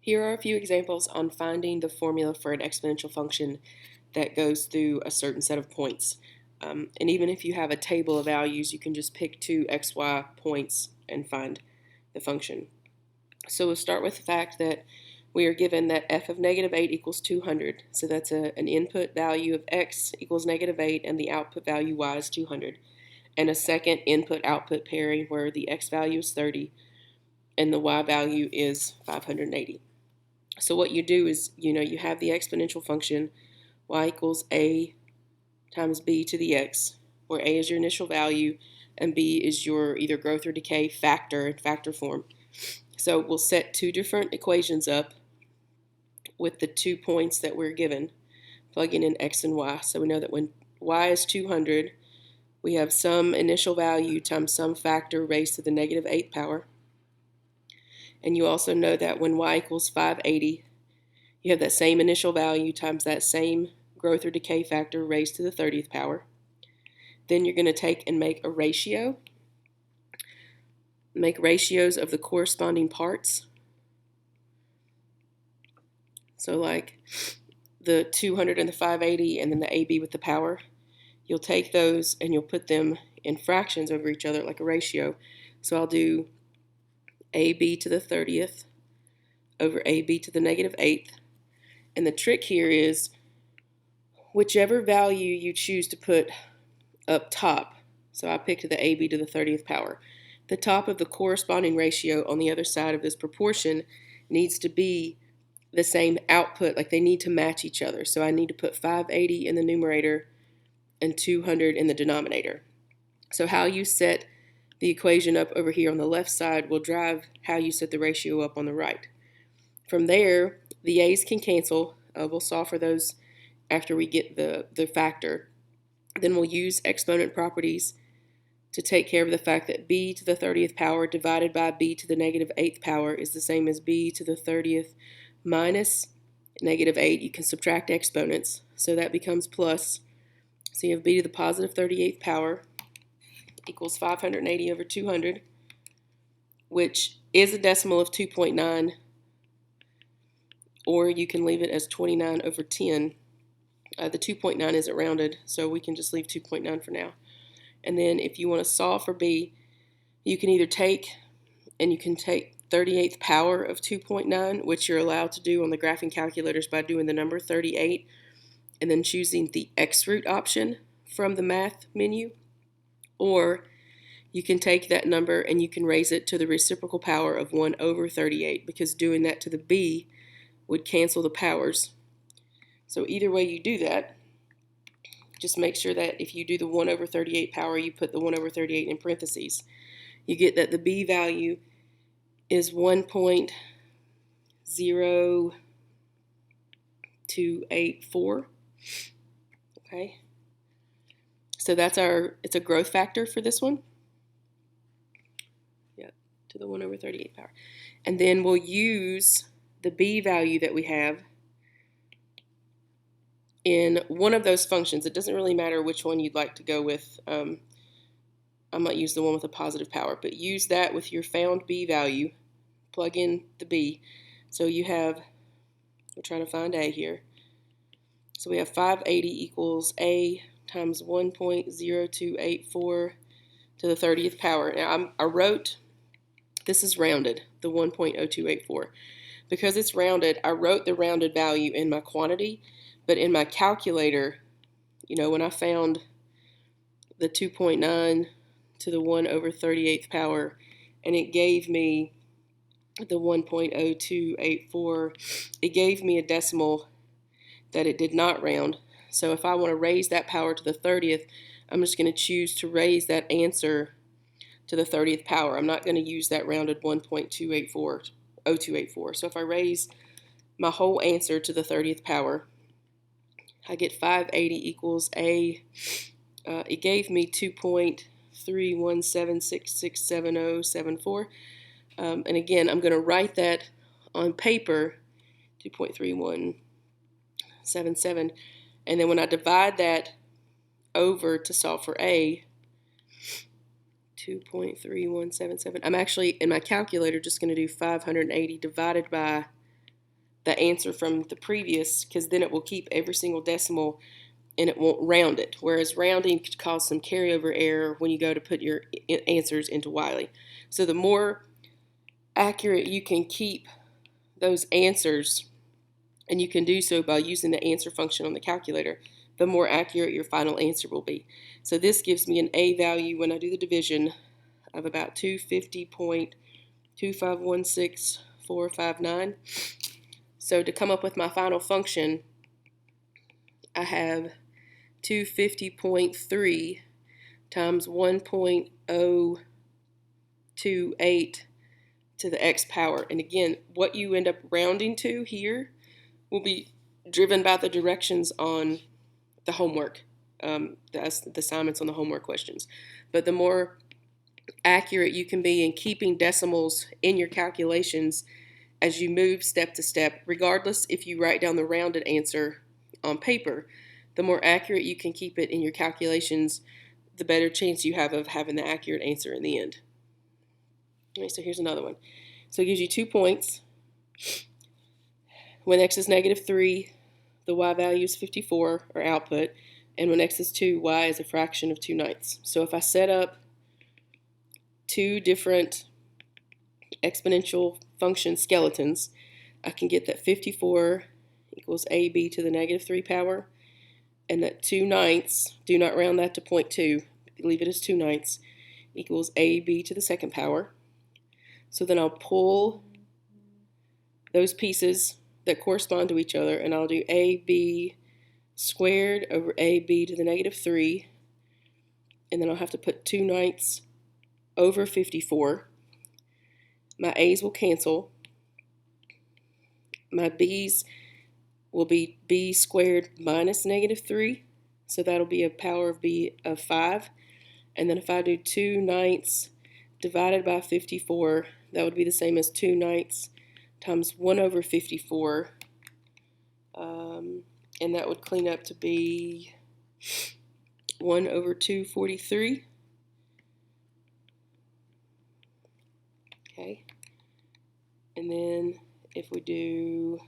Here are a few examples on finding the formula for an exponential function that goes through a certain set of points. And even if you have a table of values, you can just pick two xy points and find the function. So we'll start with the fact that we are given that f of negative 8 equals 200. So that's an input value of x equals negative 8 and the output value y is 200. And a second input-output pairing where the x value is 30 and the y value is 580. So what you do is, you have the exponential function y equals a times b to the x, where a is your initial value and b is your either growth or decay factor in factor form. So we'll set two different equations up with the 2 points that we're given, plugging in x and y. So we know that when y is 200, we have some initial value times some factor raised to the negative 8th power. And you also know that when y equals 580, you have that same initial value times that same growth or decay factor raised to the 30th power. Then you're going to take and make a ratio. Make ratios of the corresponding parts. So like the 200 and the 580 and then the AB with the power. You'll take those and you'll put them in fractions over each other like a ratio. So I'll do AB to the 30th over AB to the negative 8th. And the trick here is whichever value you choose to put up top, so I picked the AB to the 30th power, the top of the corresponding ratio on the other side of this proportion needs to be the same output, like they need to match each other. So I need to put 580 in the numerator and 200 in the denominator. So how you set the equation up over here on the left side will drive how you set the ratio up on the right. From there, the a's can cancel. We'll solve for those after we get the factor. Then we'll use exponent properties to take care of the fact that b to the 30th power divided by b to the negative 8th power is the same as b to the 30th minus negative 8. You can subtract exponents, so that becomes plus. So you have b to the positive 38th power equals 580 over 200, which is a decimal of 2.9, or you can leave it as 29 over 10. The 2.9 isn't rounded, so we can just leave 2.9 for now. And then if you want to solve for b, you can either take 38th power of 2.9, which you're allowed to do on the graphing calculators by doing the number 38 and then choosing the x root option from the math menu. Or you can take that number and you can raise it to the reciprocal power of 1 over 38, because doing that to the b would cancel the powers. So either way you do that, just make sure that if you do the 1 over 38 power, you put the 1 over 38 in parentheses. You get that the b value is 1.0284. Okay. So that's it's a growth factor for this one. Yeah, to the 1 over 38 power. And then we'll use the b value that we have in one of those functions. It doesn't really matter which one you'd like to go with. I might use the one with a positive power, but use that with your found b value. Plug in the b. So you have, we're trying to find a here. So we have 580 equals a times 1.0284 to the 30th power. Now I wrote, this is rounded, the 1.0284. Because it's rounded, I wrote the rounded value in my quantity, but in my calculator, when I found the 2.9 to the 1 over 38th power, and it gave me the 1.0284, it gave me a decimal that it did not round. So if I want to raise that power to the 30th, I'm just going to choose to raise that answer to the 30th power. I'm not going to use that rounded 1.0284. So if I raise my whole answer to the 30th power, I get 580 equals a, it gave me 2.3176677074. And again, I'm going to write that on paper, 2.3177. And then when I divide that over to solve for a, 2.3177, I'm actually, in my calculator, just going to do 580 divided by the answer from the previous, because then it will keep every single decimal and it won't round it. Whereas rounding could cause some carryover error when you go to put your answers into Wiley. So the more accurate you can keep those answers, and you can do so by using the answer function on the calculator, the more accurate your final answer will be. So this gives me an A value when I do the division of about 250.2516459. So to come up with my final function, I have 250.3 times 1.028 to the x power. And again, what you end up rounding to here will be driven by the directions on the homework, the assignments on the homework questions. But the more accurate you can be in keeping decimals in your calculations as you move step to step, regardless if you write down the rounded answer on paper, the more accurate you can keep it in your calculations, the better chance you have of having the accurate answer in the end. Okay, so here's another one. So it gives you 2 points. When x is -3, the y value is 54, or output, and when x is 2, y is a fraction of 2/9. So if I set up two different exponential function skeletons, I can get that 54 equals ab to the -3 power, and that 2/9, do not round that to 0.2, leave it as 2/9, equals ab to the second power. So then I'll pull those pieces that correspond to each other, and I'll do ab squared over ab to the -3, and then I'll have to put 2/9 over 54. My a's will cancel. My b's will be b squared minus -3, so that'll be a power of b of 5. And then if I do 2/9 divided by 54, that would be the same as 2/9 times 1 over 54, and that would clean up to be 1 over 243. Okay, and then if we do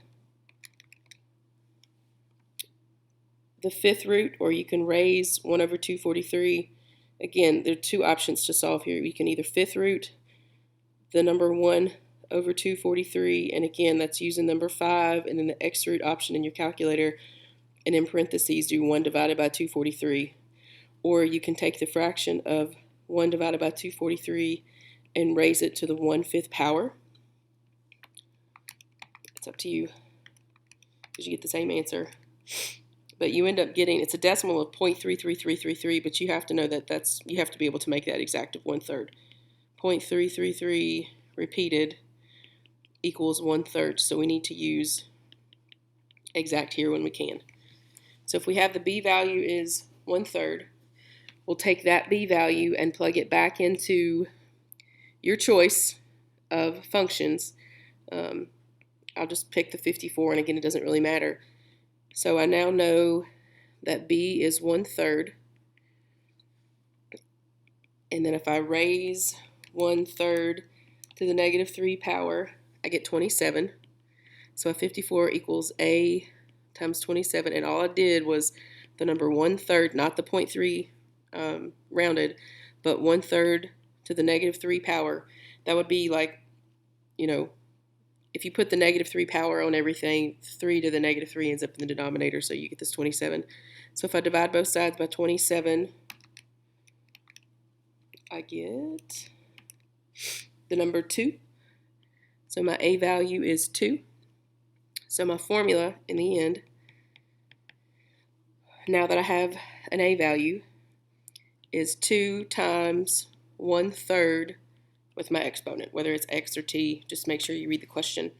the fifth root, or you can raise 1 over 243, again, there are two options to solve here. You can either fifth root the number 1 over 243, and again, that's using number 5, and then the x root option in your calculator, and in parentheses do 1 divided by 243. Or you can take the fraction of 1 divided by 243 and raise it to the 1/5 power. It's up to you, because you get the same answer. But you end up getting, it's a decimal of 0.33333, but you have to know that you have to be able to make that exact of 1/3. 0.333 repeated equals 1/3, so we need to use exact here when we can. So if we have the b value is 1/3, we'll take that b value and plug it back into your choice of functions. I'll just pick the 54, and again, it doesn't really matter. So I now know that b is 1/3, and then if I raise 1/3 to the -3 power, I get 27. So a 54 equals a times 27, and all I did was the number 1/3, not the 0.3 rounded, but 1/3 to the -3 power. That would be like, you know, if you put the -3 power on everything, 3 to the -3 ends up in the denominator, so you get this 27. So if I divide both sides by 27, I get the number 2. So my a value is 2. So my formula in the end, now that I have an a value, is 2 times 1/3 with my exponent, whether it's x or t. Just make sure you read the question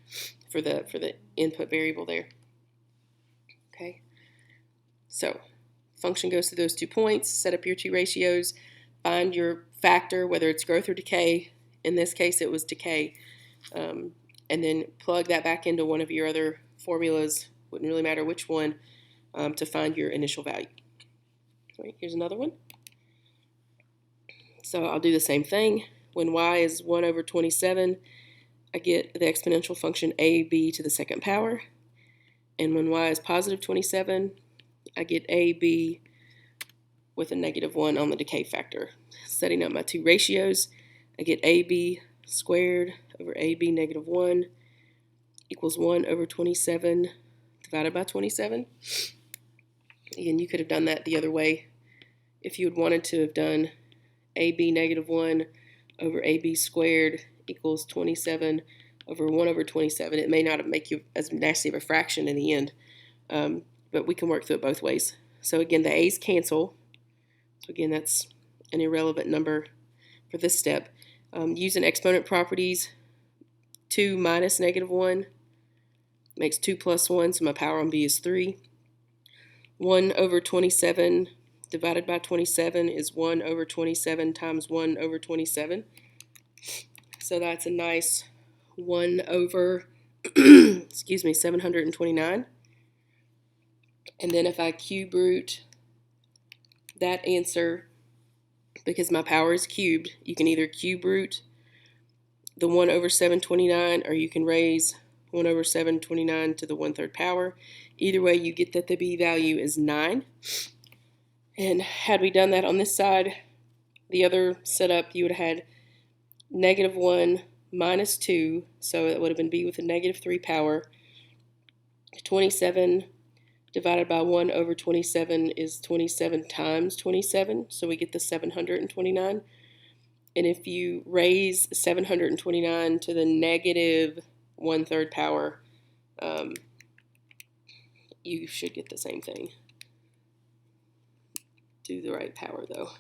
for the input variable there. Okay, so function goes through those 2 points, set up your 2 ratios, find your factor, whether it's growth or decay. In this case, it was decay, and then plug that back into one of your other formulas, wouldn't really matter which one, to find your initial value. All right, here's another one. So I'll do the same thing. When y is 1 over 27, I get the exponential function ab to the second power. And when y is positive 27, I get ab with a -1 on the decay factor. Setting up my two ratios, I get ab squared over ab -1 equals 1 over 27 divided by 27. Again, you could have done that the other way if you had wanted to have done ab -1 over ab squared equals 27 over 1 over 27. It may not make you as nasty of a fraction in the end, but we can work through it both ways. So again, the a's cancel. So again, that's an irrelevant number for this step. Using exponent properties, 2 minus -1 makes 2 plus 1, so my power on b is 3. 1 over 27 divided by 27 is 1 over 27 times 1 over 27. So that's a nice 1 over, excuse me, 729. And then if I cube root that answer, because my power is cubed, you can either cube root the 1 over 729 or you can raise 1 over 729 to the 1/3 power. Either way, you get that the b value is 9. And had we done that on this side, the other setup, you would have had -1 minus 2, so it would have been b with a -3 power. 27 divided by 1 over 27 is 27 times 27, so we get the 729. And if you raise 729 to the -1/3 power, you should get the same thing. Do the right power though.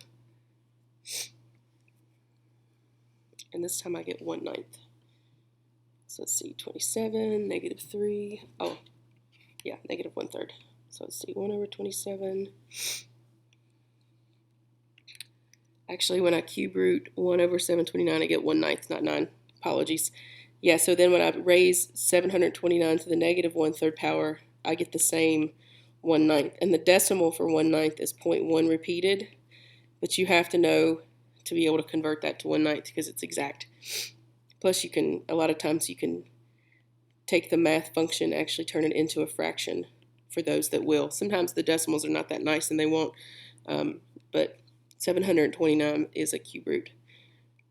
And this time I get 1/9. So let's see, 27, -3, oh, yeah, -1/3. So let's see, 1 over 27. Actually, when I cube root 1 over 729, I get 1/9, not 9. Apologies. Yeah, so then when I raise 729 to the -1/3 power, I get the same 1/9. And the decimal for 1/9 is 0.1 repeated, but you have to know to be able to convert that to 1/9 because it's exact. Plus, you can, a lot of times, you can take the math function, actually turn it into a fraction for those that will. Sometimes the decimals are not that nice and they won't, but 729 is a cube root,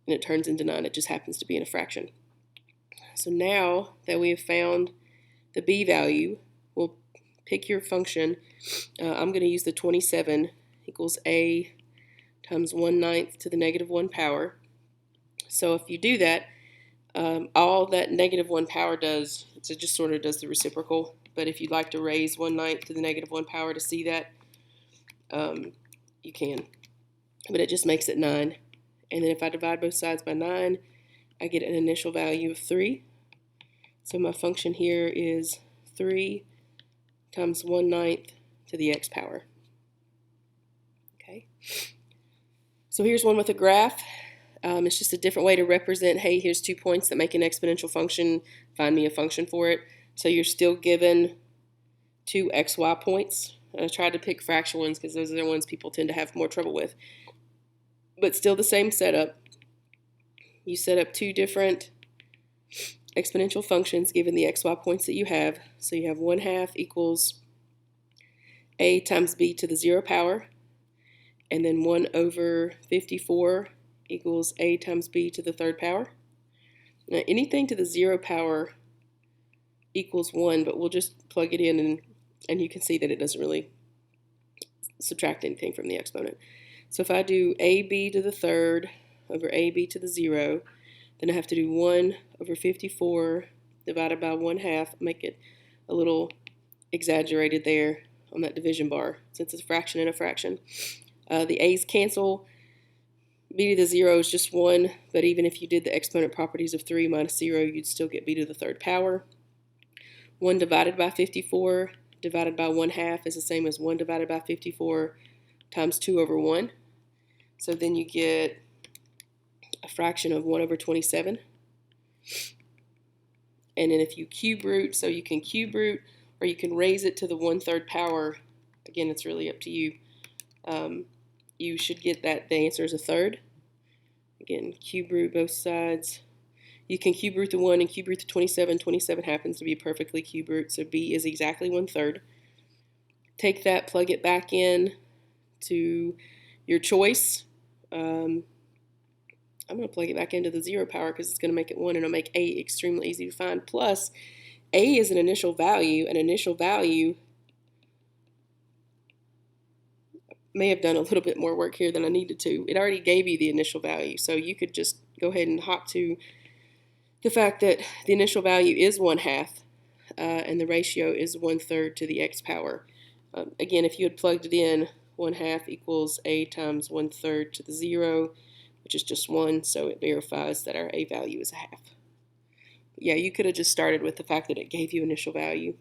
and it turns into 9. It just happens to be in a fraction. So now that we have found the b value, we'll pick your function. I'm going to use the 27 equals a times 1/9 to the -1 power. So if you do that, all that -1 power does, it just sort of does the reciprocal. But if you'd like to raise 1/9 to the -1 power to see that, you can. But it just makes it 9. And then if I divide both sides by 9, I get an initial value of 3. So my function here is 3 times 1/9 to the x power. Okay. So here's one with a graph. It's just a different way to represent, hey, here's 2 points that make an exponential function. Find me a function for it. So you're still given 2 xy points. I tried to pick fractional ones because those are the ones people tend to have more trouble with. But still the same setup. You set up 2 different exponential functions given the xy points that you have. So you have 1/2 equals a times b to the 0 power, and then 1 over 54 equals a times b to the 3rd power. Now anything to the 0 power equals 1, but we'll just plug it in and you can see that it doesn't really subtract anything from the exponent. So if I do ab to the 3rd over ab to the 0, then I have to do 1 over 54 divided by 1/2, make it a little exaggerated there on that division bar since it's a fraction and a fraction. The a's cancel. B to the 0 is just 1, but even if you did the exponent properties of 3 minus 0, you'd still get b to the 3rd power. 1 divided by 54 divided by 1/2 is the same as 1 divided by 54 times 2 over 1. So then you get a fraction of 1 over 27. And then if you cube root, so you can cube root or you can raise it to the 1/3 power. Again, it's really up to you. You should get that the answer is a third. Again, cube root both sides. You can cube root the 1 and cube root the 27. 27 happens to be a perfectly cube root, so b is exactly 1/3. Take that, plug it back in to your choice. I'm going to plug it back into the 0 power because it's going to make it 1, and it'll make a extremely easy to find. Plus, a is an initial value. An initial value may have done a little bit more work here than I needed to. It already gave you the initial value, so you could just go ahead and hop to the fact that the initial value is 1/2, and the ratio is 1/3 to the x power. Again, if you had plugged it in, 1/2 equals a times 1/3 to the 0, which is just 1, so it verifies that our a value is 1/2. Yeah, you could have just started with the fact that it gave you initial value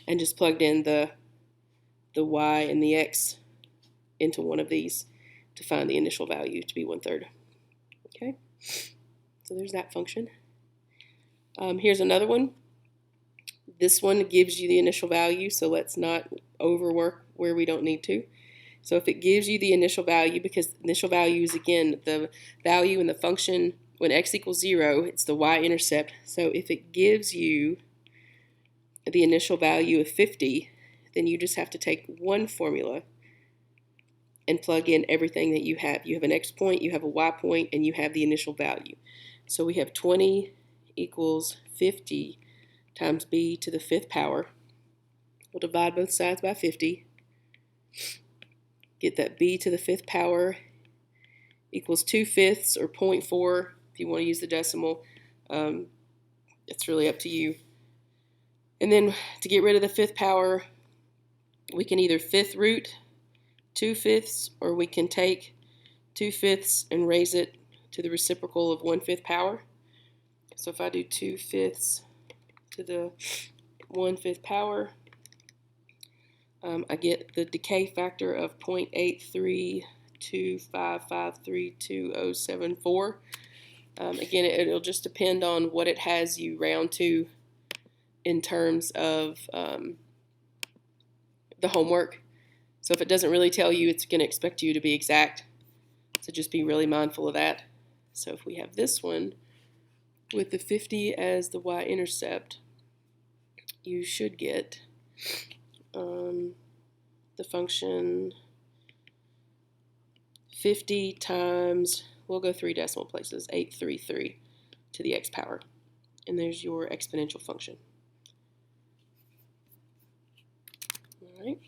and just plugged in the y and the x into one of these to find the initial value to be 1/3. Okay, so there's that function. Here's another one. This one gives you the initial value, so let's not overwork where we don't need to. So if it gives you the initial value, because initial value is, again, the value in the function when x equals 0, it's the y-intercept. So if it gives you the initial value of 50, then you just have to take one formula and plug in everything that you have. You have an x point, you have a y point, and you have the initial value. So we have 20 equals 50 times b to the 5th power. We'll divide both sides by 50. Get that b to the 5th power equals 2/5 or 0.4 if you want to use the decimal. It's really up to you. And then to get rid of the 5th power, we can either 5th root 2/5, or we can take 2/5 and raise it to the reciprocal of 1/5 power. So if I do 2/5 to the 1/5 power, I get the decay factor of 0.8325532074. Again, it'll just depend on what it has you round to in terms of the homework. So if it doesn't really tell you, it's going to expect you to be exact. So just be really mindful of that. So if we have this one with the 50 as the y-intercept, you should get the function 50 times, we'll go 3 decimal places, 833 to the x power. And there's your exponential function. All right.